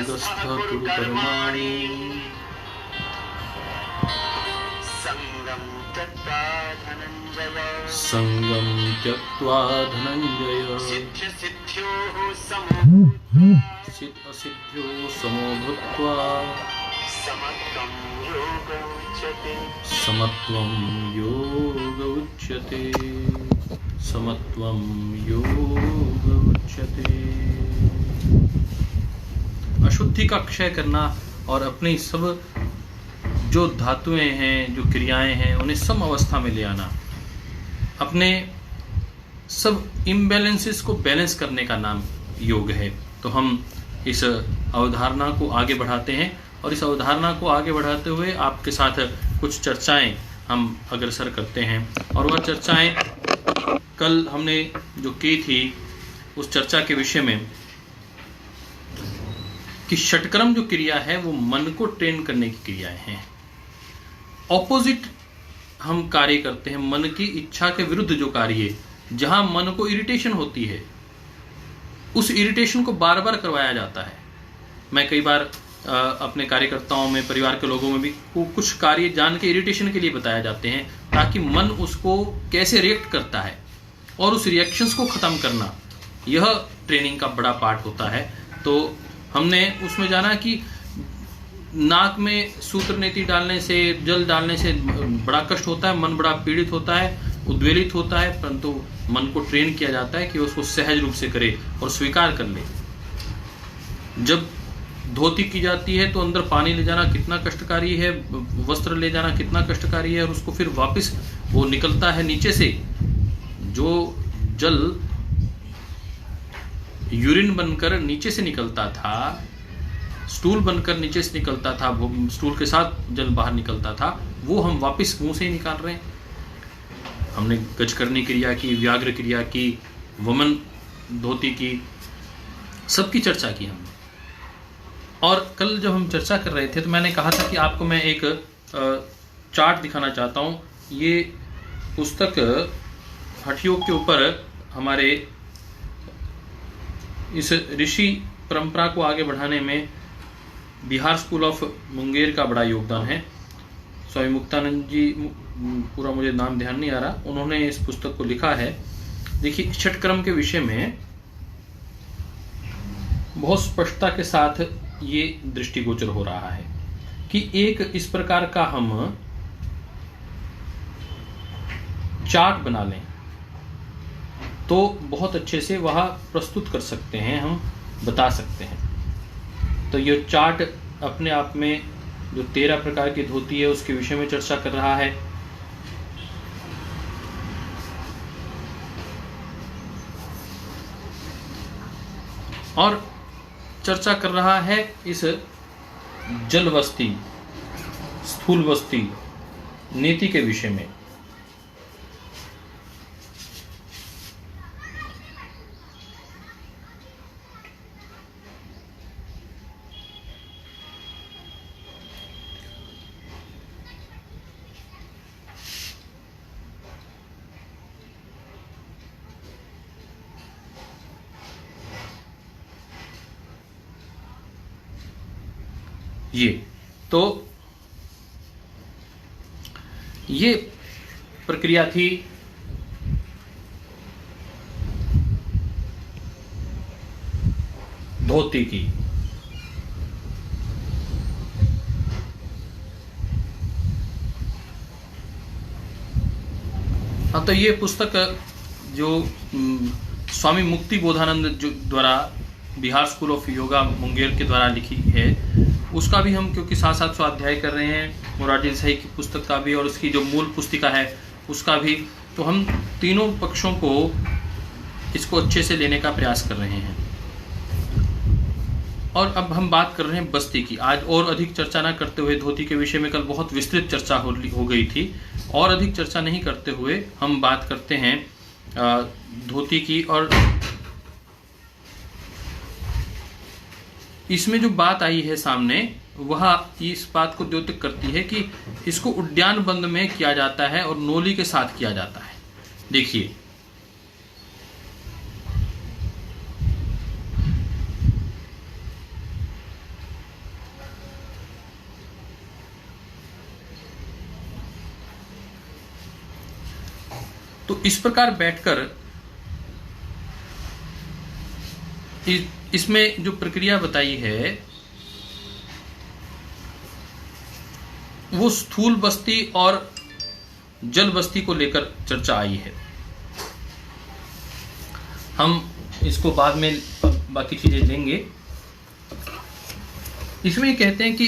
योगस्थ कुरु कर्माणि संगम त्यक्त्वा धनंजय सिद्ध असिद्ध्यो समो भूत्वा समत्वं योग उच्यते समत्वं योग उच्यते। अशुद्धि का क्षय करना और अपनी सब जो धातुएं हैं, जो क्रियाएं हैं, उन्हें सम अवस्था में ले आना, अपने सब इम्बैलेंसेस को बैलेंस करने का नाम योग है। तो हम इस अवधारणा को आगे बढ़ाते हैं और इस अवधारणा को आगे बढ़ाते हुए आपके साथ कुछ चर्चाएं हम अग्रसर करते हैं। और वह चर्चाएं कल हमने जो की थी उस चर्चा के विषय में कि षटक्रम जो क्रिया है वो मन को ट्रेन करने की क्रियाएं हैं। ऑपोजिट हम कार्य करते हैं, मन की इच्छा के विरुद्ध जो कार्य, जहां मन को इरिटेशन होती है उस इरिटेशन को बार बार करवाया जाता है। मैं कई बार अपने कार्यकर्ताओं में, परिवार के लोगों में भी कुछ कार्य जान के इरिटेशन के लिए बताए जाते हैं ताकि मन उसको कैसे रिएक्ट करता है और उस रिएक्शंस को ख़त्म करना, यह ट्रेनिंग का बड़ा पार्ट होता है। तो हमने उसमें जाना कि नाक में सूत्र नेति डालने से, जल डालने से बड़ा कष्ट होता है, मन बड़ा पीड़ित होता है, उद्वेलित होता है, परंतु मन को ट्रेन किया जाता है कि उसको सहज रूप से करे और स्वीकार कर ले। जब धोती की जाती है तो अंदर पानी ले जाना कितना कष्टकारी है, वस्त्र ले जाना कितना कष्टकारी है, और उसको फिर वापस वो निकलता है नीचे से, जो जल यूरिन बनकर नीचे से निकलता था, स्टूल बनकर नीचे से निकलता था, स्टूल के साथ जल बाहर निकलता था, वो हम वापस मुंह से ही निकाल रहे हैं। हमने गजकर्णी क्रिया की, व्याघ्र क्रिया की, वमन धोती की, सबकी चर्चा की हमने। और कल जब हम चर्चा कर रहे थे तो मैंने कहा था कि आपको मैं एक चार्ट दिखाना चाहता हूँ। ये पुस्तक हठयोग के ऊपर हमारे इस ऋषि परंपरा को आगे बढ़ाने में बिहार स्कूल ऑफ मुंगेर का बड़ा योगदान है। स्वामी मुक्तानंद जी, पूरा मुझे नाम ध्यान नहीं आ रहा, उन्होंने इस पुस्तक को लिखा है। देखिए, षटक्रम के विषय में बहुत स्पष्टता के साथ ये दृष्टिगोचर हो रहा है कि एक इस प्रकार का हम चार्ट बना लें तो बहुत अच्छे से वह प्रस्तुत कर सकते हैं, हम बता सकते हैं। तो ये चार्ट अपने आप में जो 13 प्रकार की धोती है उसके विषय में चर्चा कर रहा है। और चर्चा कर रहा है इस जल वस्ती, स्थूल वस्ती नीति के विषय में। ये प्रक्रिया थी धोती की। हाँ, तो ये पुस्तक जो स्वामी मुक्ति बोधानंद द्वारा बिहार स्कूल ऑफ योगा मुंगेर के द्वारा लिखी है, उसका भी हम क्योंकि साथ साथ स्वाध्याय कर रहे हैं, मोरारजी देसाई की पुस्तक का भी और उसकी जो मूल पुस्तिका है उसका भी, तो हम तीनों पक्षों को इसको अच्छे से लेने का प्रयास कर रहे हैं। और अब हम बात कर रहे हैं बस्ती की। आज और अधिक चर्चा ना करते हुए, धोती के विषय में कल बहुत विस्तृत चर्चा हो गई थी, और अधिक चर्चा नहीं करते हुए हम बात करते हैं धोती की। और इसमें जो बात आई है सामने, वह इस बात को द्योतक करती है कि इसको उद्यान बंद में किया जाता है और नोली के साथ किया जाता है। देखिए, तो इस प्रकार बैठकर इसमें जो प्रक्रिया बताई है वो स्थूल बस्ती और जल बस्ती को लेकर चर्चा आई है। हम इसको बाद में बाकी चीजें लेंगे। इसमें कहते हैं कि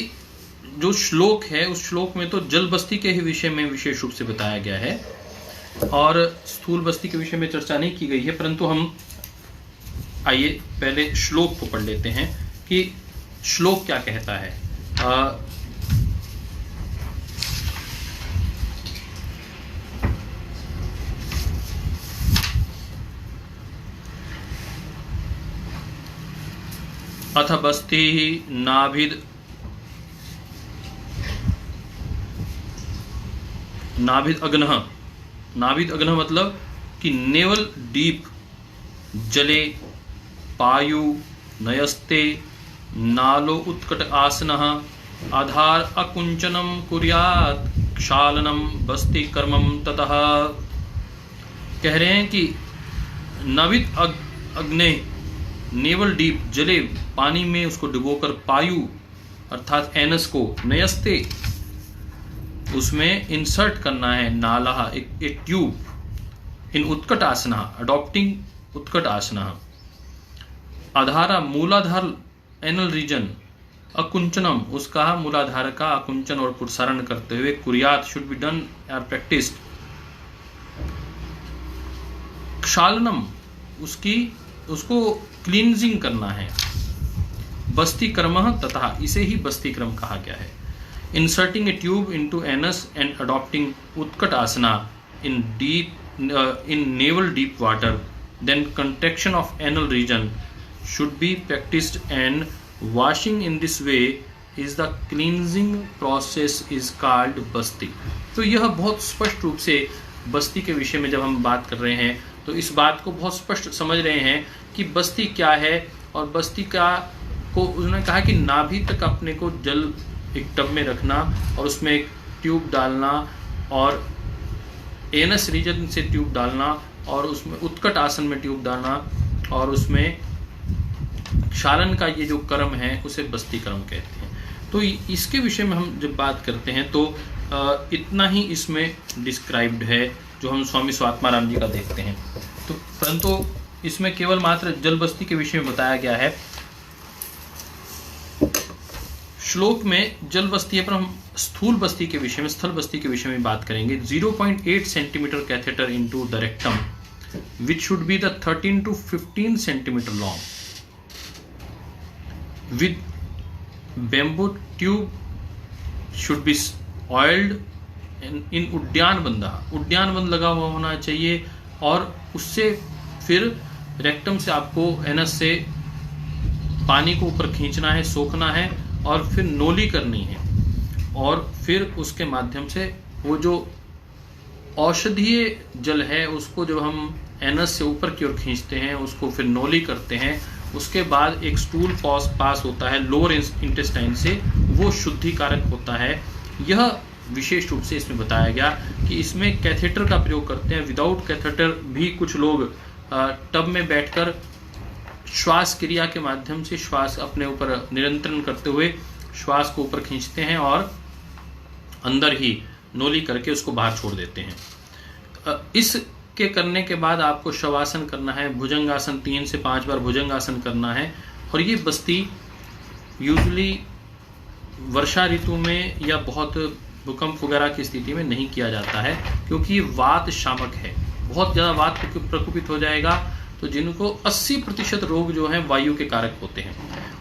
जो श्लोक है उस श्लोक में तो जल बस्ती के ही विषय में विशेष रूप से बताया गया है और स्थूल बस्ती के विषय में चर्चा नहीं की गई है, परंतु हम आइए पहले श्लोक को पढ़ लेते हैं कि श्लोक क्या कहता है। अथ बस्ती नाभिद अग्नः मतलब कि नेवल डीप जले पायु नयस्ते नालो उत्कट आसनः आधार अकुंचनम कुर्यात् क्षालनम बस्ती कर्मम ततः। कह रहे हैं कि नाभिद अग्नि नेवल डीप जले पानी में उसको डुबोकर पायु अर्थात एनस को नयस्ते उसमें इंसर्ट करना है नाला एक ट्यूब इन उत्कट आसना अडॉप्टिंग उत्कट आसना आधारा मूलाधार एनल रीजन अकुंचनम उसका मूलाधार का अकुंचन और प्रसारण करते हुए कुर्यात should be done are practised क्षालनम उसको क्लींजिंग करना है बस्ती क्रम तथा इसे ही बस्ती क्रम कहा गया है। Inserting A tube into anus and adopting उत्कट आसना in navel deep water, then contraction of anal region should be practiced and washing in this way is the cleansing process is called बस्ती। तो यह बहुत स्पष्ट रूप से बस्ती के विषय में जब हम बात कर रहे हैं तो इस बात को बहुत स्पष्ट समझ रहे हैं कि बस्ती क्या है। और बस्ती का को उन्होंने कहा कि नाभि तक अपने को जल एक टब में रखना और उसमें एक ट्यूब डालना और एनस रीजन से ट्यूब डालना और उसमें उत्कट आसन में ट्यूब डालना और उसमें क्षालन का ये जो कर्म है उसे बस्ती कर्म कहते हैं। तो इसके विषय में हम जब बात करते हैं तो इतना ही इसमें डिस्क्राइब्ड है जो हम स्वामी स्वात्माराम जी का देखते हैं। तो परंतु इसमें केवल मात्र जल बस्ती के विषय में बताया गया है। श्लोक में जल बस्ती है पर हम स्थूल बस्ती के विषय में स्थल बस्ती के विषय में बात करेंगे। 0.8 centimetre catheter into the rectum which should be the 13 to 15 centimeter long with bamboo tube should be oiled in उद्यान बंद लगा हुआ होना चाहिए और उससे फिर रेक्टम से आपको एनस से पानी को ऊपर खींचना है, सोखना है और फिर नोली करनी है और फिर उसके माध्यम से वो जो औषधीय जल है उसको जो हम एनस से ऊपर की ओर खींचते हैं उसको फिर नोली करते हैं। उसके बाद एक स्टूल पास होता है लोअर इंटेस्टाइन से, वो शुद्धिकारक होता है। यह विशेष रूप से इसमें बताया गया कि इसमें कैथेटर का प्रयोग करते हैं। विदाउट कैथेटर भी कुछ लोग टब में बैठकर श्वास क्रिया के माध्यम से श्वास अपने ऊपर नियंत्रण करते हुए श्वास को ऊपर खींचते हैं और अंदर ही नोली करके उसको बाहर छोड़ देते हैं। इसके करने के बाद आपको शवासन करना है, भुजंगासन 3 से 5 बार भुजंगासन करना है। और ये बस्ती यूजुअली वर्षा ऋतु में या बहुत भूकंप वगैरह की स्थिति में नहीं किया जाता है क्योंकि ये वात शामक है, बहुत ज़्यादा वात प्रकोपित हो जाएगा। तो जिनको 80% रोग जो हैं वायु के कारक होते हैं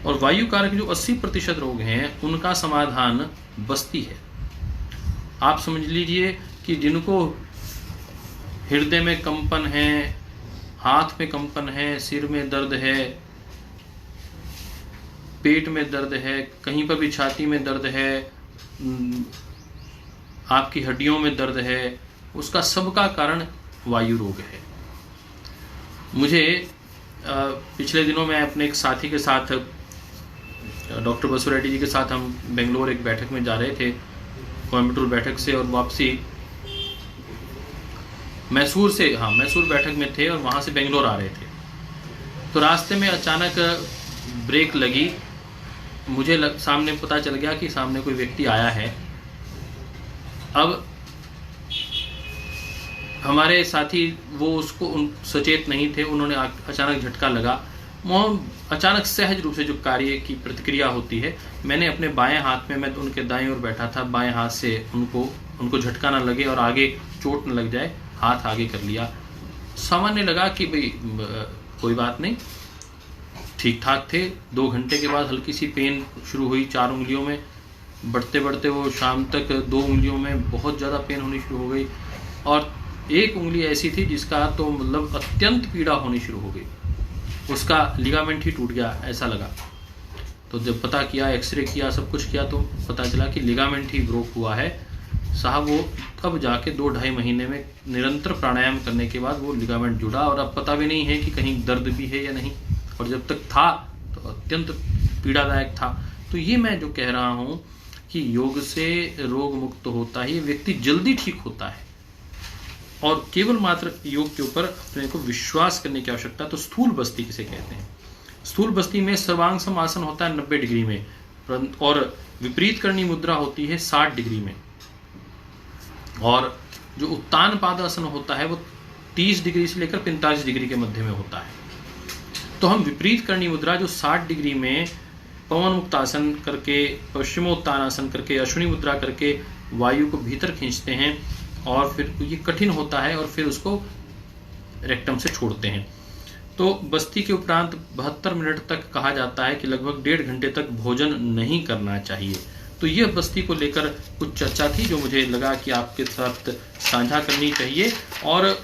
और वायु कारक जो 80% रोग हैं उनका समाधान बस्ती है। आप समझ लीजिए कि जिनको हृदय में कंपन है, हाथ में कंपन है, सिर में दर्द है, पेट में दर्द है, कहीं पर भी छाती में दर्द है, आपकी हड्डियों में दर्द है, उसका सबका कारण वायु रोग है। मुझे पिछले दिनों मैं अपने एक साथी के साथ डॉक्टर बसु रेड्डी जी के साथ हम बेंगलोर एक बैठक में जा रहे थे, कोयम्बटूर बैठक से, और वापसी मैसूर बैठक में थे और वहाँ से बेंगलोर आ रहे थे। तो रास्ते में अचानक ब्रेक लगी, मुझे सामने पता चल गया कि सामने कोई व्यक्ति आया है। अब हमारे साथी वो उसको सचेत नहीं थे, उन्होंने अचानक झटका लगा। अचानक सहज रूप से जो कार्य की प्रतिक्रिया होती है, मैंने अपने बाएं हाथ में, मैं उनके दाएं ओर बैठा था, बाएं हाथ से उनको झटका ना लगे और आगे चोट न लग जाए, हाथ आगे कर लिया। सामान्य लगा कि भाई कोई बात नहीं, ठीक ठाक थे। 2 घंटे के बाद हल्की सी पेन शुरू हुई 4 उंगलियों में, बढ़ते बढ़ते वो शाम तक 2 उंगलियों में बहुत ज़्यादा पेन होनी शुरू हो गई, और एक उंगली ऐसी थी जिसका तो मतलब अत्यंत पीड़ा होनी शुरू हो गई, उसका लिगामेंट ही टूट गया ऐसा लगा। तो जब पता किया, एक्सरे किया, सब कुछ किया, तो पता चला कि लिगामेंट ही ब्रोक हुआ है साहब। वो तब जाके 2-2.5 महीने में निरंतर प्राणायाम करने के बाद वो लिगामेंट जुड़ा, और अब पता भी नहीं है कि कहीं दर्द भी है या नहीं, और जब तक था तो अत्यंत पीड़ादायक था। तो ये मैं जो कह रहा हूँ कि योग से रोग मुक्त होता ही व्यक्ति जल्दी ठीक होता है, और केवल मात्र योग के ऊपर अपने को विश्वास करने की आवश्यकता। तो स्थूल बस्ती किसे कहते हैं? स्थूल बस्ती में सर्वांग समासन होता है 90 डिग्री में, और विपरीत करनी मुद्रा होती है 60 डिग्री में, और जो उत्तान पादासन होता है वो 30 डिग्री से लेकर 45 डिग्री के मध्य में होता है। तो हम विपरीत करनी मुद्रा जो 60 डिग्री में पवन मुक्तासन करके, पश्चिमोत्तानासन करके, अश्विनी मुद्रा करके वायु को भीतर खींचते हैं, और फिर ये कठिन होता है, और फिर उसको रेक्टम से छोड़ते हैं। तो बस्ती के उपरांत 72 मिनट तक कहा जाता है कि लगभग 1.5 घंटे तक भोजन नहीं करना चाहिए। तो यह बस्ती को लेकर कुछ चर्चा थी जो मुझे लगा कि आपके साथ साझा करनी चाहिए। और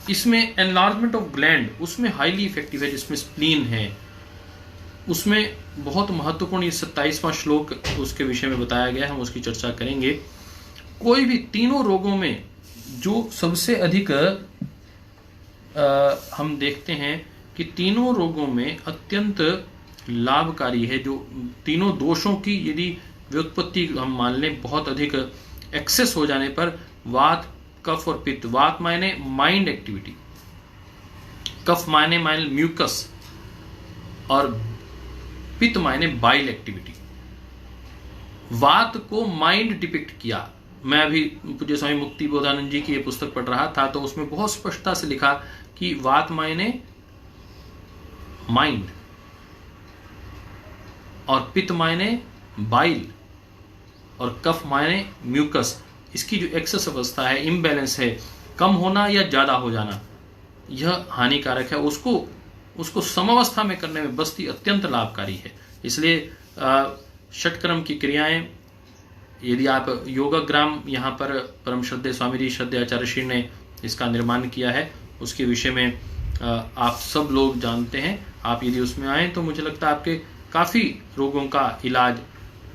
इसमें एनलार्जमेंट ऑफ ग्लैंड उसमें हाईली इफेक्टिव है, जिसमें स्प्लीन है, उसमें बहुत महत्वपूर्ण ये 27वां श्लोक उसके विषय में बताया गया है, हम उसकी चर्चा करेंगे। कोई भी तीनों रोगों में जो सबसे अधिक हम देखते हैं कि तीनों रोगों में अत्यंत लाभकारी है, जो तीनों दोषों की यदि व्युत्पत्ति हम मान लें बहुत अधिक एक्सेस हो जाने पर, वात, कफ और पित्त। वात मायने माइंड एक्टिविटी, कफ मायने म्यूकस, और पित्त मायने बाइल एक्टिविटी। वात को माइंड डिपिक्ट किया। मैं अभी पूज्य स्वामी मुक्ति बोधानंद जी की ये पुस्तक पढ़ रहा था, तो उसमें बहुत स्पष्टता से लिखा कि वात मायने माइंड, और पित्त मायने बाइल, और कफ मायने म्यूकस। इसकी जो एक्सेस अवस्था है, इम्बैलेंस है, कम होना या ज्यादा हो जाना, यह हानिकारक है। उसको समावस्था में करने में बस्ती अत्यंत लाभकारी है। इसलिए षटकर्म की क्रियाएं, यदि आप योगाग्राम यहाँ पर परम श्रद्धेय स्वामी जी श्रद्धेय आचार्य श्री ने इसका निर्माण किया है, उसके विषय में आप सब लोग जानते हैं। आप यदि उसमें आए तो मुझे लगता है आपके काफ़ी रोगों का इलाज,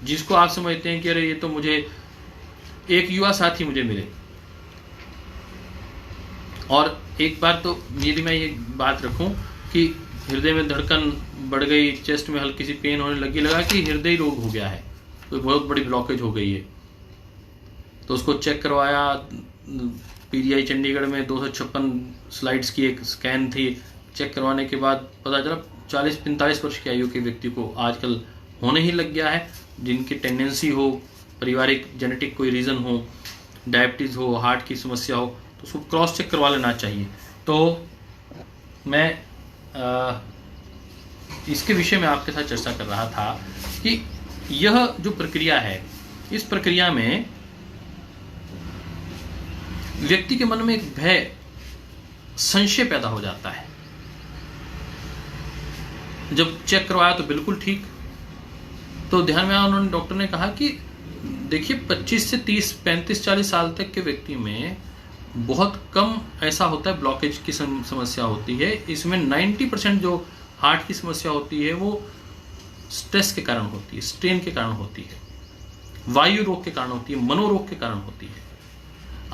जिसको आप समझते हैं कि अरे ये तो मुझे एक युवा साथी मुझे मिले, और एक बार तो यदि मैं ये बात रखूं कि हृदय में धड़कन बढ़ गई, चेस्ट में हल्की सी पेन होने लगी, लगा कि हृदय रोग हो गया है, तो बहुत बड़ी ब्लॉकेज हो गई है। तो उसको चेक करवाया, पीजीआई चंडीगढ़ में 256 स्लाइड्स की एक स्कैन थी। चेक करवाने के बाद पता चला 40-45 वर्ष की आयु के व्यक्ति को आजकल होने ही लग गया है, जिनकी टेंडेंसी हो, पारिवारिक जेनेटिक कोई रीज़न हो, डायबिटीज़ हो, हार्ट की समस्या हो, तो उसको क्रॉस चेक करवा लेना चाहिए। तो मैं इसके विषय में आपके साथ चर्चा कर रहा था कि यह जो प्रक्रिया है, इस प्रक्रिया में व्यक्ति के मन में एक भय, संशय पैदा हो जाता है। जब चेक करवाया तो बिल्कुल ठीक, तो ध्यान में आया, उन्होंने डॉक्टर ने कहा कि देखिए 25 से 30, 35, 40 साल तक के व्यक्ति में बहुत कम ऐसा होता है ब्लॉकेज की समस्या होती है। इसमें 90% जो हार्ट की समस्या होती है वो स्ट्रेस के कारण होती है, स्ट्रेन के कारण होती है, वायु रोग के कारण होती है, मनोरोग के कारण होती है।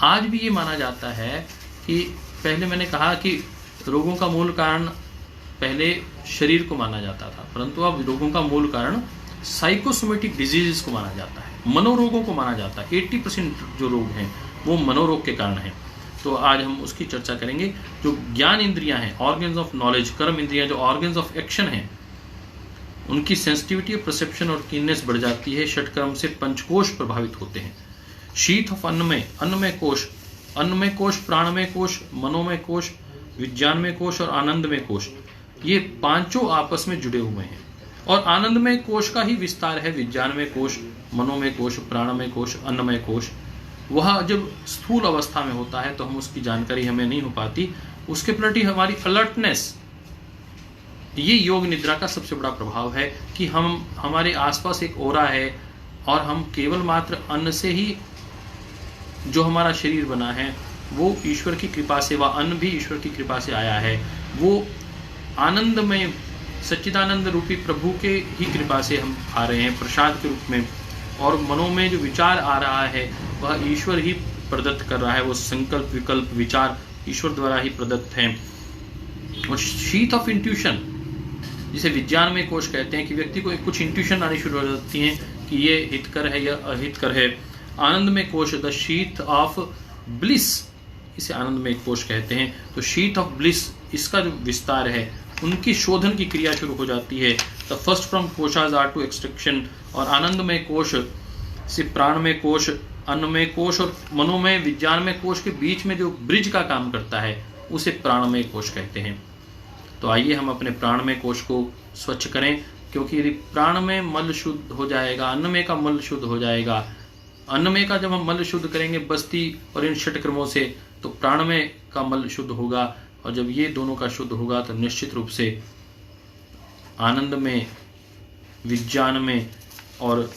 आज भी ये माना जाता है कि पहले मैंने कहा कि रोगों का मूल कारण पहले शरीर को माना जाता था, परंतु अब रोगों का मूल कारण साइकोसोमेटिक डिजीजेस को माना जाता है, मनोरोगों को माना जाता है। 80% जो रोग हैं वो मनोरोग के कारण हैं। तो आज हम उसकी चर्चा करेंगे। जो ज्ञान इंद्रियां हैं, ऑर्गन्स ऑफ नॉलेज, कर्म इंद्रियां जो ऑर्गन्स ऑफ एक्शन हैं, उनकी सेंसिटिविटी, परसेप्शन और कीननेस बढ़ जाती है। षटकर्म से पंचकोश प्रभावित होते हैं। शीत ऑफ अन्नमय कोश, अन्नमय कोश, प्राणमय कोश, मनोमय कोश, विज्ञानमय कोश और आनंदमय कोश, ये पांचों आपस में जुड़े हुए हैं। और आनंदमय कोश का ही विस्तार है विज्ञानमय कोश, मनोमय कोश, प्राणमय कोश, अन्नमय कोश। वह जब स्थूल अवस्था में होता है तो हम उसकी जानकारी हमें नहीं हो पाती, उसके प्रति हमारी अलर्टनेस, ये योग निद्रा का सबसे बड़ा प्रभाव है कि हम हमारे आसपास एक ओरा है और हम केवल मात्र अन्न से ही जो हमारा शरीर बना है वो ईश्वर की कृपा से, वह अन्न भी ईश्वर की कृपा से आया है, वो आनंद में सच्चिदानंद रूपी प्रभु के ही कृपा से हम खा रहे हैं प्रसाद के रूप में, और मनों में जो विचार आ रहा है वह ईश्वर ही प्रदत्त कर रहा है, वो संकल्प विकल्प विचार ईश्वर द्वारा ही प्रदत्त हैं। और शीत ऑफ इंट्यूशन, जिसे विज्ञान में कोश कहते हैं, कि व्यक्ति को कुछ इंट्यूशन आनी शुरू हो जाती है कि ये हितकर है या अहितकर है। आनंद में कोश, द शीत ऑफ ब्लिस, इसे आनंद में कोश कहते हैं। तो शीत ऑफ ब्लिस, इसका जो विस्तार है, उनकी शोधन की क्रिया शुरू हो जाती है। द फर्स्ट फ्रॉम कोशाज आर टू एक्सट्रैक्शन, और आनंद में कोश से प्राण में कोश, अन्न में कोश और मनोमय विज्ञान में कोश के बीच में जो ब्रिज का काम करता है उसे प्राणमय कोश कहते हैं। तो आइए हम अपने प्राणमय कोश को स्वच्छ करें, क्योंकि यदि प्राणमय मल शुद्ध हो जाएगा, अन्नमय का मल शुद्ध हो जाएगा। अन्नमय का जब हम मल शुद्ध करेंगे बस्ती और इन षटक्रमों से, तो प्राणमय का मल शुद्ध होगा, और जब ये दोनों का शुद्ध होगा तो निश्चित रूप से आनंद में, विज्ञान में और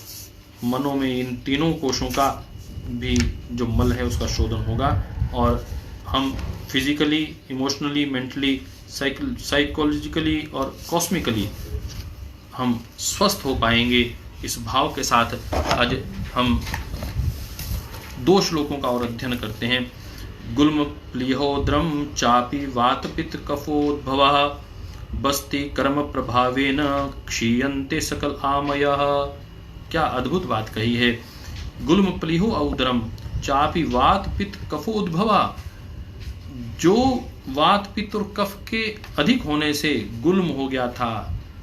मनों में, इन तीनों कोशों का भी जो मल है उसका शोधन होगा, और हम फिजिकली, इमोशनली, मेंटली, साइकोलॉजिकली और कॉस्मिकली हम स्वस्थ हो पाएंगे। इस भाव के साथ आज हम 2 श्लोकों का और अध्ययन करते हैं। गुल्म प्लिहोद्रम चापि वात पित्त कफोद्भवः बस्ति कर्म प्रभावेन क्षीयन्ते सकल आमयः। क्या अद्भुत बात कही है। गुल्म प्लिहो औद्रम चापि वात पित्त कफोद्भवः, जो वात पित्त और कफ के अधिक होने से गुल्म हो गया था,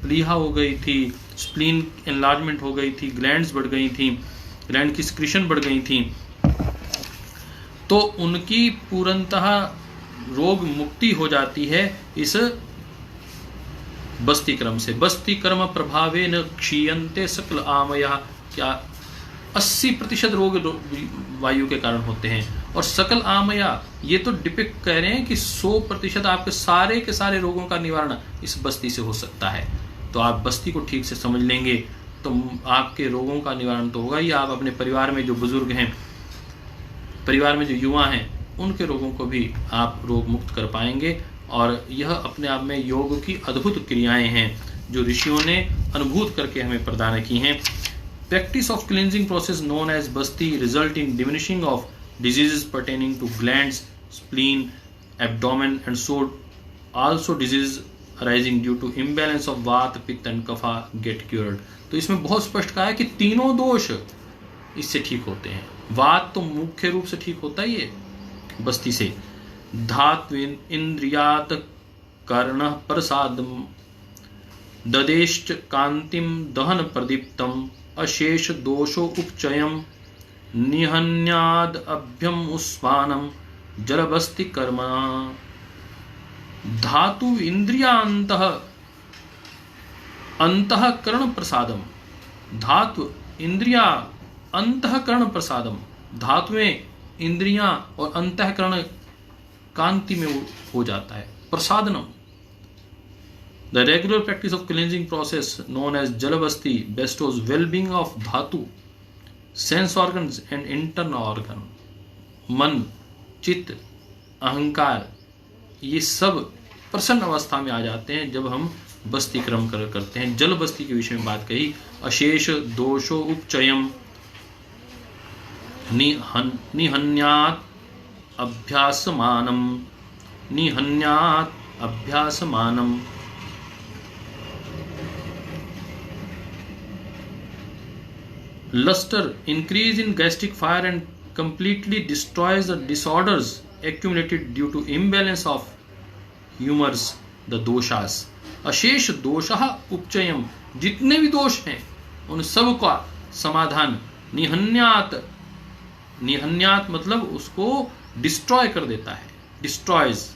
प्लीहा हो गई थी, स्प्लीन एनलार्जमेंट हो गई थी, ग्लैंड्स बढ़ गई थी, ग्लैंड की सिक्रीशन बढ़ गई थी, तो उनकी पूर्णतः रोग मुक्ति हो जाती है इस बस्ती क्रम से। बस्ती कर्म प्रभावेन क्षीयन्ते सकल आमयः। क्या 80% रोग वायु के कारण होते हैं, और सकल आमया, ये तो डिपिक्ट कह रहे हैं कि 100% आपके सारे के सारे रोगों का निवारण इस बस्ती से हो सकता है। तो आप बस्ती को ठीक से समझ लेंगे तो आपके रोगों का निवारण तो होगा ही। आप अपने परिवार में जो बुजुर्ग हैं, परिवार में जो युवा हैं, उनके रोगों को भी आप रोग मुक्त कर पाएंगे। और यह अपने आप में योग की अद्भुत क्रियाएं हैं जो ऋषियों ने अनुभूत करके हमें प्रदान की हैं। Practice of cleansing process known as बस्ती result in diminishing of diseases pertaining to glands, spleen, abdomen and so also diseases arising due to imbalance of vata, pitta and kapha get cured। तो इसमें बहुत स्पष्ट कहा है कि तीनों दोष इससे ठीक होते हैं। वात तो मुख्य रूप से ठीक होता ही है बस्ती से। धातु इंद्रियात कर्ण प्रसादम ददेश्च कांतिम दहन प्रदीप्तम अशेष दोषो उपचयम निहन्याद अभ्यम उस्मानम जलबस्ति कर्म। धातु इंद्रियांतः अंतःकरण प्रसादम, धातु इंद्रिया अंतःकरण प्रसादम, धातुएं, इंद्रियां और अंतःकरण कांति में हो जाता है। प्रसादनम, the regular practice of cleansing process known as जलबस्ती बेस्टोज वेलबींग ऑफ धातु, sense organs and internal organ. मन, चित्त, अहंकार, ये सब प्रसन्न अवस्था में आ जाते हैं जब हम बस्ती क्रम करते हैं। जल बस्ती के विषय में बात कही। अशेष दोषो उपचयम निहन्यात अभ्यासमानम, निहन्यात अभ्यासमानम। Luster increase in gastric fire and completely destroys the disorders accumulated due to imbalance of humors, the doshas। अशेष दोषः उपचयम, जितने भी दोष हैं उन सब का समाधान। निहन्यात, निहन्यात मतलब उसको डिस्ट्रॉय कर देता है, डिस्ट्रॉयज।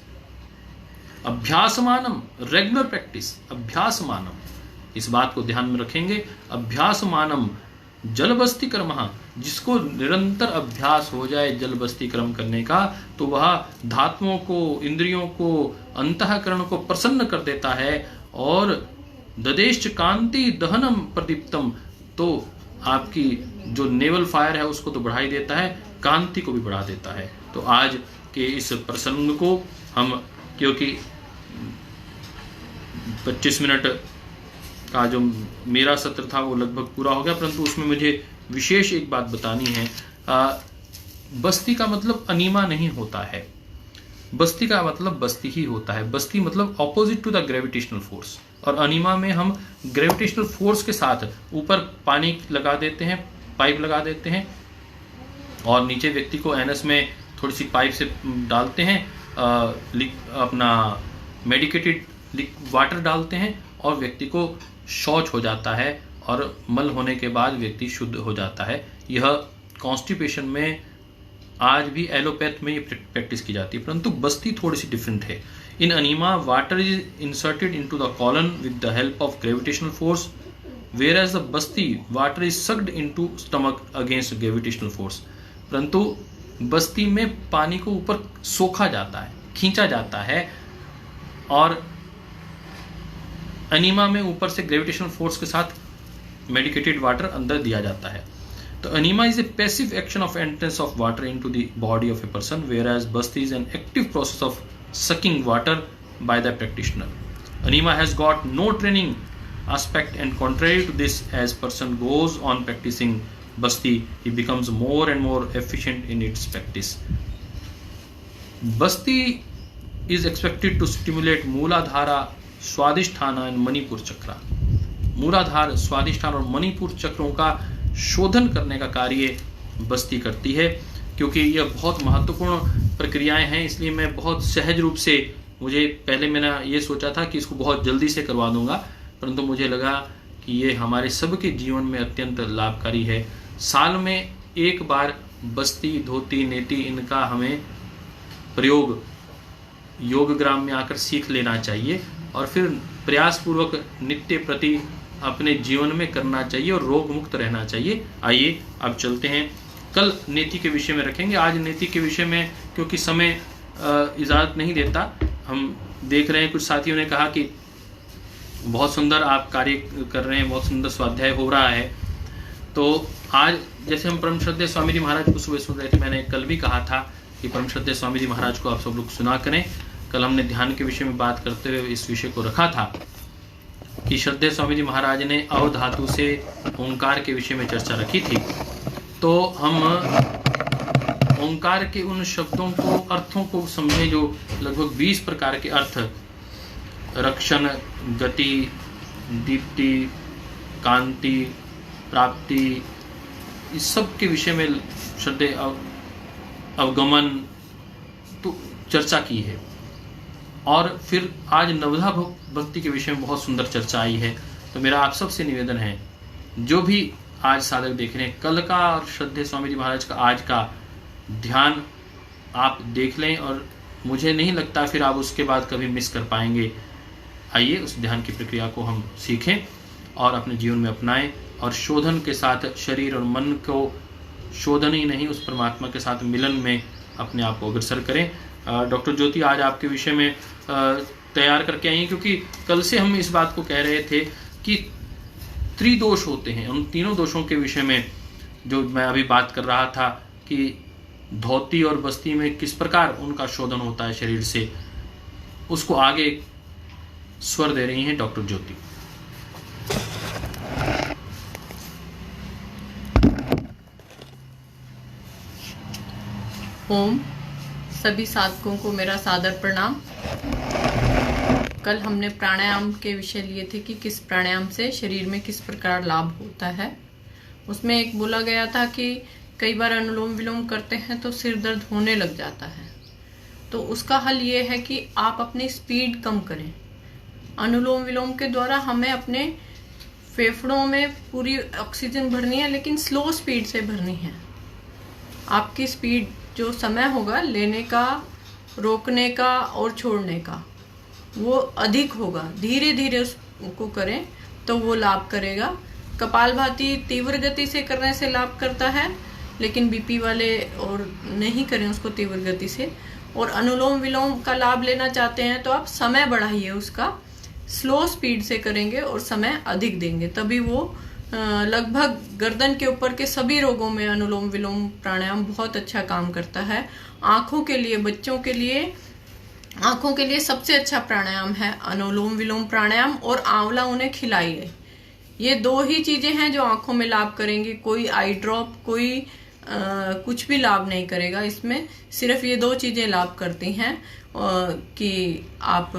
अभ्यासमानम, रेगुलर प्रैक्टिस, अभ्यासमानम, इस बात को ध्यान में रखेंगे। अभ्यासमानम जलबस्ती कर्म, जिसको निरंतर अभ्यास हो जाए जल बस्ती क्रम करने का, तो वह धातुओं को, इंद्रियों को, अंतःकरण को प्रसन्न कर देता है। और ददेश्च कांति दहनम प्रदीप्तम, तो आपकी जो नेवल फायर है उसको तो बढ़ा ही देता है, कांति को भी बढ़ा देता है। तो आज के इस प्रसंग को हम, क्योंकि 25 मिनट का जो मेरा सत्र था वो लगभग पूरा हो गया, परंतु उसमें मुझे विशेष एक बात बतानी है। बस्ती का मतलब अनीमा नहीं होता है, बस्ती का मतलब बस्ती ही होता है। बस्ती मतलब opposite to the gravitational force, और अनीमा में हम ग्रेविटेशनल फोर्स के साथ ऊपर पानी लगा देते हैं, पाइप लगा देते हैं, और नीचे व्यक्ति को एनस में थोड़ी सी पाइप से डालते हैं, अपना मेडिकेटेड वाटर डालते हैं, और व्यक्ति को शौच हो जाता है, और मल होने के बाद व्यक्ति शुद्ध हो जाता है। यह कॉन्स्टिपेशन में आज भी एलोपैथ में ये प्रैक्टिस की जाती है, परंतु बस्ती थोड़ी सी डिफरेंट है। In enema water is inserted into the colon with the help of gravitational force, whereas the बस्ती water is sucked into stomach against gravitational force। परंतु बस्ती में पानी को ऊपर सोखा जाता है, खींचा जाता है, और अनीमा में ऊपर से ग्रेविटेशनल फोर्स के साथ मेडिकेटेड वाटर अंदर दिया जाता है। तो enema is a passive action of entrance of water into the body of a person, whereas बस्ती is an active process of sucking water by the practitioner। Anima has got no training aspect, and contrary to this, as person goes on practicing basti, he becomes more and more efficient in its practice। Basti is expected to stimulate Mooladhara, Swadhisthana and Manipur chakra। मूलाधार, स्वादिष्ठान और मणिपुर चक्रों का शोधन करने का कार्य बस्ती करती है। क्योंकि यह बहुत महत्वपूर्ण प्रक्रियाएं हैं, इसलिए मैं बहुत सहज रूप से, मुझे पहले मैंने ये सोचा था कि इसको बहुत जल्दी से करवा दूंगा, परंतु मुझे लगा कि ये हमारे सबके जीवन में अत्यंत लाभकारी है। साल में एक बार बस्ती, धोती, नेति, इनका हमें प्रयोग योग ग्राम में आकर सीख लेना चाहिए, और फिर प्रयासपूर्वक नित्य प्रति अपने जीवन में करना चाहिए, और रोग मुक्त रहना चाहिए। आइए अब चलते हैं, कल नेति के विषय में रखेंगे। आज नेति के विषय में क्योंकि समय इजाज़त नहीं देता, हम देख रहे हैं कुछ साथियों ने कहा कि बहुत सुंदर आप कार्य कर रहे हैं, बहुत सुंदर स्वाध्याय हो रहा है। तो आज जैसे हम परम श्रद्धेय स्वामी जी महाराज को सुबह सुन रहे थे, मैंने कल भी कहा था कि परम श्रद्धेय स्वामी जी महाराज को आप सब लोग सुना करें। कल हमने ध्यान के विषय में बात करते हुए इस विषय को रखा था कि श्रद्धेय स्वामी जी महाराज ने अव धातु से ओंकार के विषय में चर्चा रखी थी। तो हम ओंकार के उन शब्दों को, अर्थों को समझें जो लगभग 20 प्रकार के अर्थ, रक्षण, गति, दीप्ति, कांति, प्राप्ति, इस सब के विषय में श्रद्धेय अवगमन तो चर्चा की है। और फिर आज नवधा भक्ति के विषय में बहुत सुंदर चर्चा आई है। तो मेरा आप सबसे निवेदन है, जो भी आज साधक देख रहे हैं, कल का और श्रद्धेय स्वामी जी महाराज का आज का ध्यान आप देख लें, और मुझे नहीं लगता फिर आप उसके बाद कभी मिस कर पाएंगे। आइए उस ध्यान की प्रक्रिया को हम सीखें और अपने जीवन में अपनाएं, और शोधन के साथ शरीर और मन को शोधन ही नहीं, उस परमात्मा के साथ मिलन में अपने आप को अग्रसर करें। डॉक्टर ज्योति आज आपके विषय में तैयार करके आई हैं, क्योंकि कल से हम इस बात को कह रहे थे कि त्रिदोष होते हैं। उन तीनों दोषों के विषय में जो मैं अभी बात कर रहा था कि धोती और बस्ती में किस प्रकार उनका शोधन होता है शरीर से, उसको आगे स्वर दे रही हैं डॉक्टर ज्योति। ओम। सभी साधकों को मेरा सादर प्रणाम। कल हमने प्राणायाम के विषय लिए थे कि किस प्राणायाम से शरीर में किस प्रकार लाभ होता है। उसमें एक बोला गया था कि कई बार अनुलोम विलोम करते हैं तो सिर दर्द होने लग जाता है, तो उसका हल ये है कि आप अपनी स्पीड कम करें। अनुलोम विलोम के द्वारा हमें अपने फेफड़ों में पूरी ऑक्सीजन भरनी है, लेकिन स्लो स्पीड से भरनी है। आपकी स्पीड जो समय होगा लेने का, रोकने का और छोड़ने का, वो अधिक होगा। धीरे धीरे उसको करें तो वो लाभ करेगा। कपालभाति तीव्र गति से करने से लाभ करता है, लेकिन बीपी वाले और नहीं करें उसको तीव्र गति से। और अनुलोम विलोम का लाभ लेना चाहते हैं तो आप समय बढ़ाइए उसका, स्लो स्पीड से करेंगे और समय अधिक देंगे, तभी वो लगभग गर्दन के ऊपर के सभी रोगों में अनुलोम विलोम प्राणायाम बहुत अच्छा काम करता है। आंखों के लिए, बच्चों के लिए आंखों के लिए सबसे अच्छा प्राणायाम है अनुलोम विलोम प्राणायाम और आंवला उन्हें खिलाइए। ये दो ही चीजें हैं जो आंखों में लाभ करेंगी। कोई आई ड्रॉप, कोई कुछ भी लाभ नहीं करेगा इसमें। सिर्फ ये दो चीजें लाभ करती हैं कि आप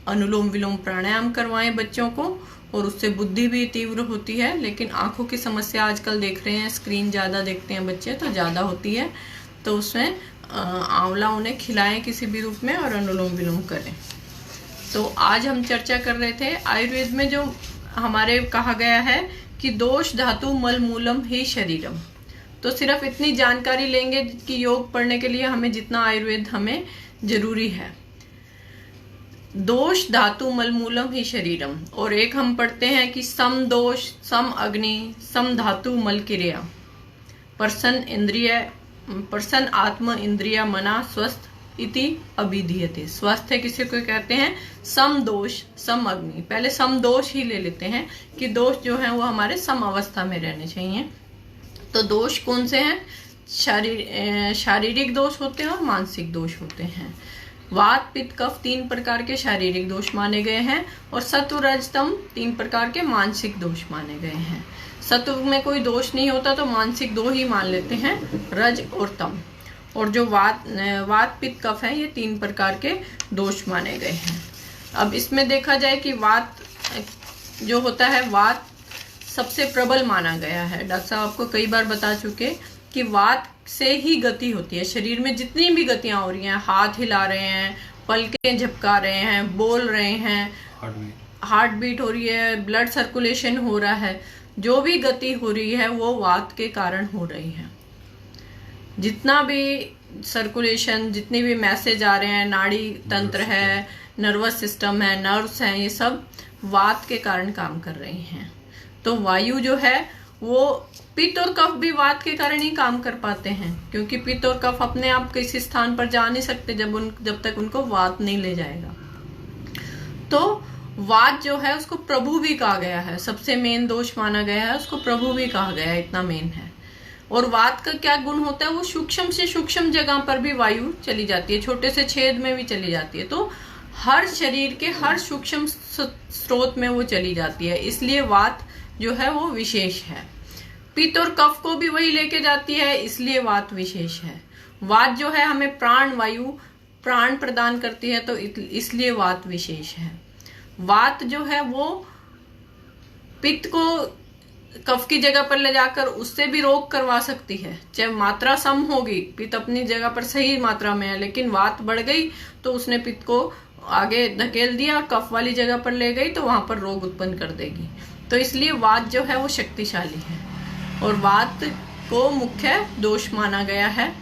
अनुलोम विलोम प्राणायाम करवाएं बच्चों को, और उससे बुद्धि भी तीव्र होती है। लेकिन आंखों की समस्या आजकल देख रहे हैं, स्क्रीन ज्यादा देखते हैं बच्चे तो ज्यादा होती है, तो उसमें आंवला उन्हें खिलाएं किसी भी रूप में और अनुलोम विलोम करें। तो आज हम चर्चा कर रहे थे आयुर्वेद में जो हमारे कहा गया है कि दोष धातु मल मूलम ही शरीरम। तो सिर्फ इतनी जानकारी लेंगे कि योग पढ़ने के लिए हमें जितना आयुर्वेद हमें जरूरी है। दोष धातु मल मूलम ही शरीरम। और एक हम पढ़ते हैं कि सम दोष सम अग्नि सम धातु मल क्रिया पर्सन आत्म इंद्रिया मना स्वस्थ इति अभिधीयते। स्वस्थ है किसी को कहते हैं सम दोष सम अग्नि। पहले सम दोष ही ले लेते हैं कि दोष जो है वो हमारे सम अवस्था में रहने चाहिए। तो दोष कौन से हैं? शारीरिक दोष होते हैं और मानसिक दोष होते हैं। वात पित्त कफ 3 प्रकार के शारीरिक दोष माने गए हैं और सत्व रज तम 3 प्रकार के मानसिक दोष माने गए हैं। सत्व में कोई दोष नहीं होता तो मानसिक 2 ही मान लेते हैं, रज और तम। और जो वात पित्त कफ है ये 3 प्रकार के दोष माने गए हैं। अब इसमें देखा जाए कि वात जो होता है, वात सबसे प्रबल माना गया है। डॉक्टर साहब आपको कई बार बता चुके कि वात से ही गति होती है। शरीर में जितनी भी गतियां हो रही हैं, हाथ हिला रहे हैं, पलकें झपका रहे हैं, बोल रहे हैं, हार्ट बीट हो रही है, ब्लड सर्कुलेशन हो रहा है, जो भी गति हो रही है वो वात के कारण हो रही है। जितना भी सर्कुलेशन, जितनी भी मैसेज आ रहे हैं, नाड़ी तंत्र है, नर्वस सिस्टम है, नर्व्स हैं, ये सब वात के कारण काम कर रही हैं। तो वायु जो है वो पित्त और कफ भी वात के कारण ही काम कर पाते हैं, क्योंकि पित्त और कफ अपने आप किसी स्थान पर जा नहीं सकते जब तक उनको वात नहीं ले जाएगा। तो वात जो है उसको प्रभु भी कहा गया है, सबसे मेन दोष माना गया है, उसको प्रभु भी कहा गया है, इतना मेन है। और वात का क्या गुण होता है? वो सूक्ष्म से सूक्ष्म जगह पर भी वायु चली जाती है, छोटे से छेद में भी चली जाती है। तो हर शरीर के हर सूक्ष्म स्रोत में वो चली जाती है, इसलिए वात जो है वो विशेष है। पित्त और कफ को भी वही लेके जाती है, इसलिए वात विशेष है। वात जो है हमें प्राण वायु प्राण प्रदान करती है, तो इसलिए वात विशेष है। वात जो है वो पित्त को कफ की जगह पर ले जाकर उससे भी रोग करवा सकती है। चाहे मात्रा सम होगी, पित्त अपनी जगह पर सही मात्रा में है, लेकिन वात बढ़ गई तो उसने पित्त को आगे धकेल दिया, कफ वाली जगह पर ले गई तो वहां पर रोग उत्पन्न कर देगी। तो इसलिए वात जो है वो शक्तिशाली है और वात को मुख्य दोष माना गया है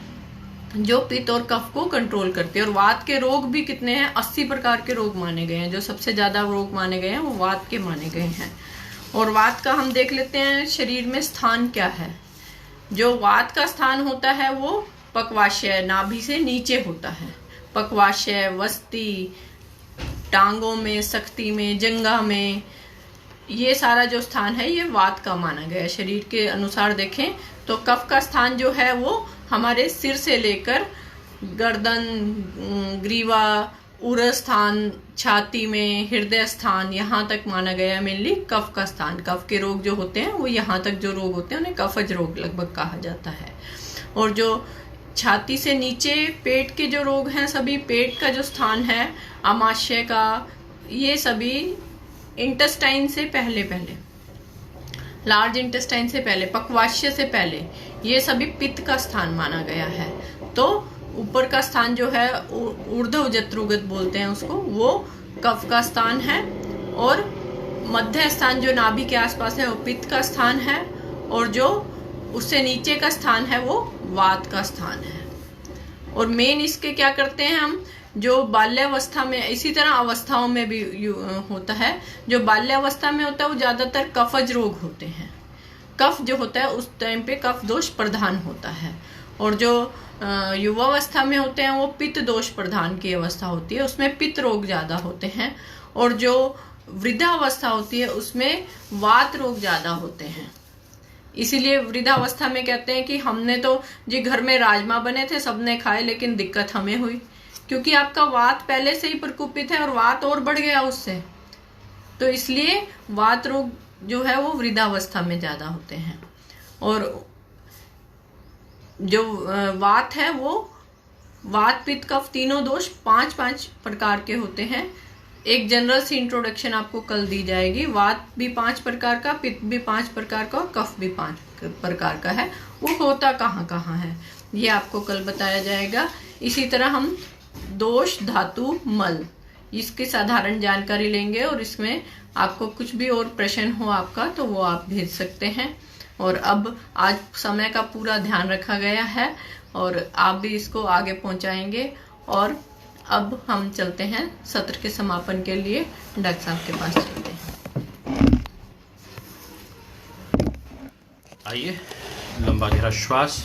जो पित्त और कफ को कंट्रोल करती है। और वात के रोग भी कितने हैं? 80 प्रकार के रोग माने गए हैं। जो सबसे ज्यादा रोग माने गए हैं वो वात के माने गए हैं। और वात का हम देख लेते हैं शरीर में स्थान क्या है। जो वात का स्थान होता है वो पक्वाशय, नाभि से नीचे होता है। पक्वाशय, वस्ती, टांगों में, सख्ती में, जंघा में, ये सारा जो स्थान है ये वात का माना गया है। शरीर के अनुसार देखें तो कफ का स्थान जो है वो हमारे सिर से लेकर गर्दन, ग्रीवा, उरस स्थान, छाती में, हृदय स्थान, यहाँ तक माना गया है मेनली कफ का स्थान। कफ के रोग जो होते हैं वो यहाँ तक जो रोग होते हैं उन्हें कफज रोग लगभग कहा जाता है। और जो छाती से नीचे पेट के जो रोग हैं, सभी पेट का जो स्थान है, आमाशय का, ये सभी इंटेस्टाइन से पहले, लार्ज इंटेस्टाइन से पहले, पक्वाशय से पहले, ये सभी पित्त का स्थान माना गया है। तो ऊपर का स्थान जो है ऊर्ध्व जत्रुगत बोलते हैं उसको, वो कफ का स्थान है। और मध्य स्थान जो नाभि के आसपास है वो पित्त का स्थान है। और जो उससे नीचे का स्थान है वो वात का स्थान है। और मेन इसके क्या करते हैं हम जो बाल्यावस्था में, इसी तरह अवस्थाओं में भी होता है। जो बाल्यावस्था में होता है वो ज्यादातर कफज रोग होते हैं। कफ जो होता है उस टाइम पे कफ दोष प्रधान होता है, और जो युवावस्था में होते हैं वो पित्त दोष प्रधान की अवस्था होती है, उसमें पित्त रोग ज्यादा होते हैं। और जो वृद्धावस्था होती है उसमें वात रोग ज्यादा होते हैं। इसीलिए वृद्धावस्था में कहते हैं कि हमने तो जी घर में राजमा बने थे, सबने खाए, लेकिन दिक्कत हमें हुई, क्योंकि आपका वात पहले से ही प्रकोपित है और वात और बढ़ गया उससे। तो इसलिए वात रोग जो है वो वृद्धावस्था में ज्यादा होते हैं। और जो वात है वो वात पित्त कफ तीनों दोष 5 प्रकार के होते हैं। एक जनरल सी इंट्रोडक्शन आपको कल दी जाएगी। वात भी 5 प्रकार का, पित्त भी 5 प्रकार का और कफ भी 5 प्रकार का है। वो होता कहाँ कहाँ है ये आपको कल बताया जाएगा। इसी तरह हम दोष, धातु, मल, इसकी साधारण जानकारी लेंगे, और इसमें आपको कुछ भी और प्रश्न हो आपका तो वो आप भेज सकते हैं। और अब आज समय का पूरा ध्यान रखा गया है और आप भी इसको आगे पहुंचाएंगे। और अब हम चलते हैं सत्र के समापन के लिए, डॉक्टर साहब के पास चलते हैं। आइए, लंबा गहरा श्वास।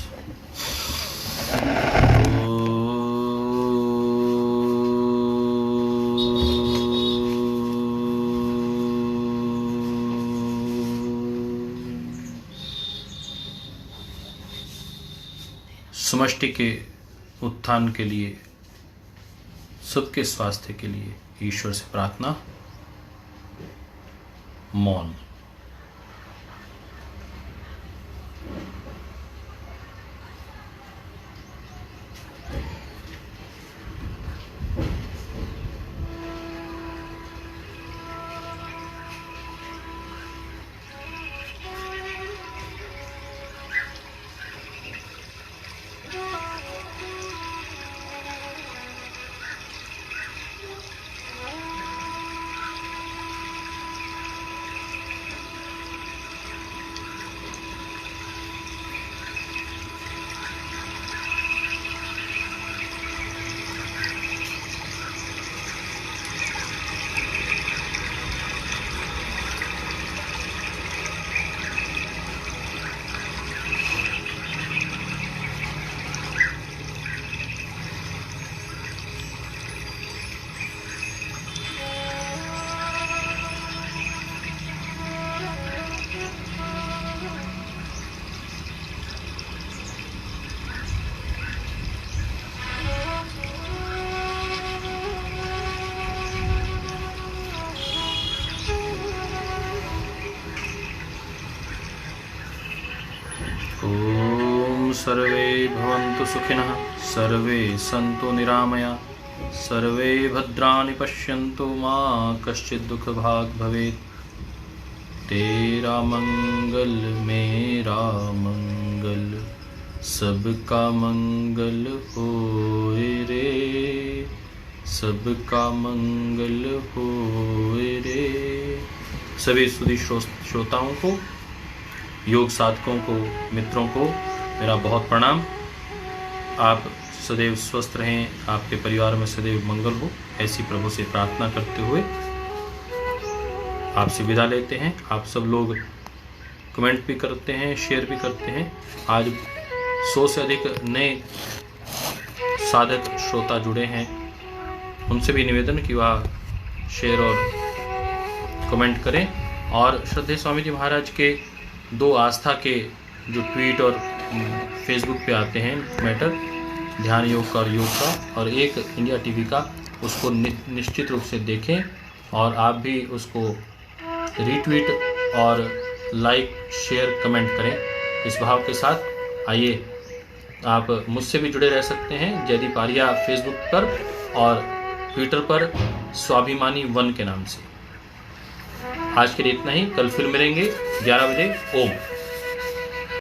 समष्टि के उत्थान के लिए, सबके स्वास्थ्य के लिए ईश्वर से प्रार्थना। मौन। सर्वे भवन्तु सुखिनः, सर्वे सन्तु निरामया, सर्वे भद्राणि पश्यन्तु, मा कश्चित् दुःखभाग् भवेत्। तेरा मंगल मेरा मंगल, सबका मंगल होए रे, सबका मंगल होए रे। सभी सुधी श्रोताओं को, योग साधकों को, मित्रों को मेरा बहुत प्रणाम। आप सदैव स्वस्थ रहें, आपके परिवार में सदैव मंगल हो, ऐसी प्रभु से प्रार्थना करते हुए आपसे विदा लेते हैं। आप सब लोग कमेंट भी करते हैं, शेयर भी करते हैं। आज 100 से अधिक नए साधक श्रोता जुड़े हैं, उनसे भी निवेदन कि वह शेयर और कमेंट करें। और श्रद्धेय स्वामी जी महाराज के 2 आस्था के जो ट्वीट और फेसबुक पे आते हैं मैटर, ध्यान योग का और योग का, और एक इंडिया टीवी का, उसको निश्चित रूप से देखें और आप भी उसको रीट्वीट और लाइक, शेयर, कमेंट करें। इस भाव के साथ आइए, आप मुझसे भी जुड़े रह सकते हैं जयदीप आर्या फेसबुक पर और ट्विटर पर स्वाभिमानी 1 के नाम से। आज के लिए इतना ही, कल फिर मिलेंगे 11 बजे। ओम।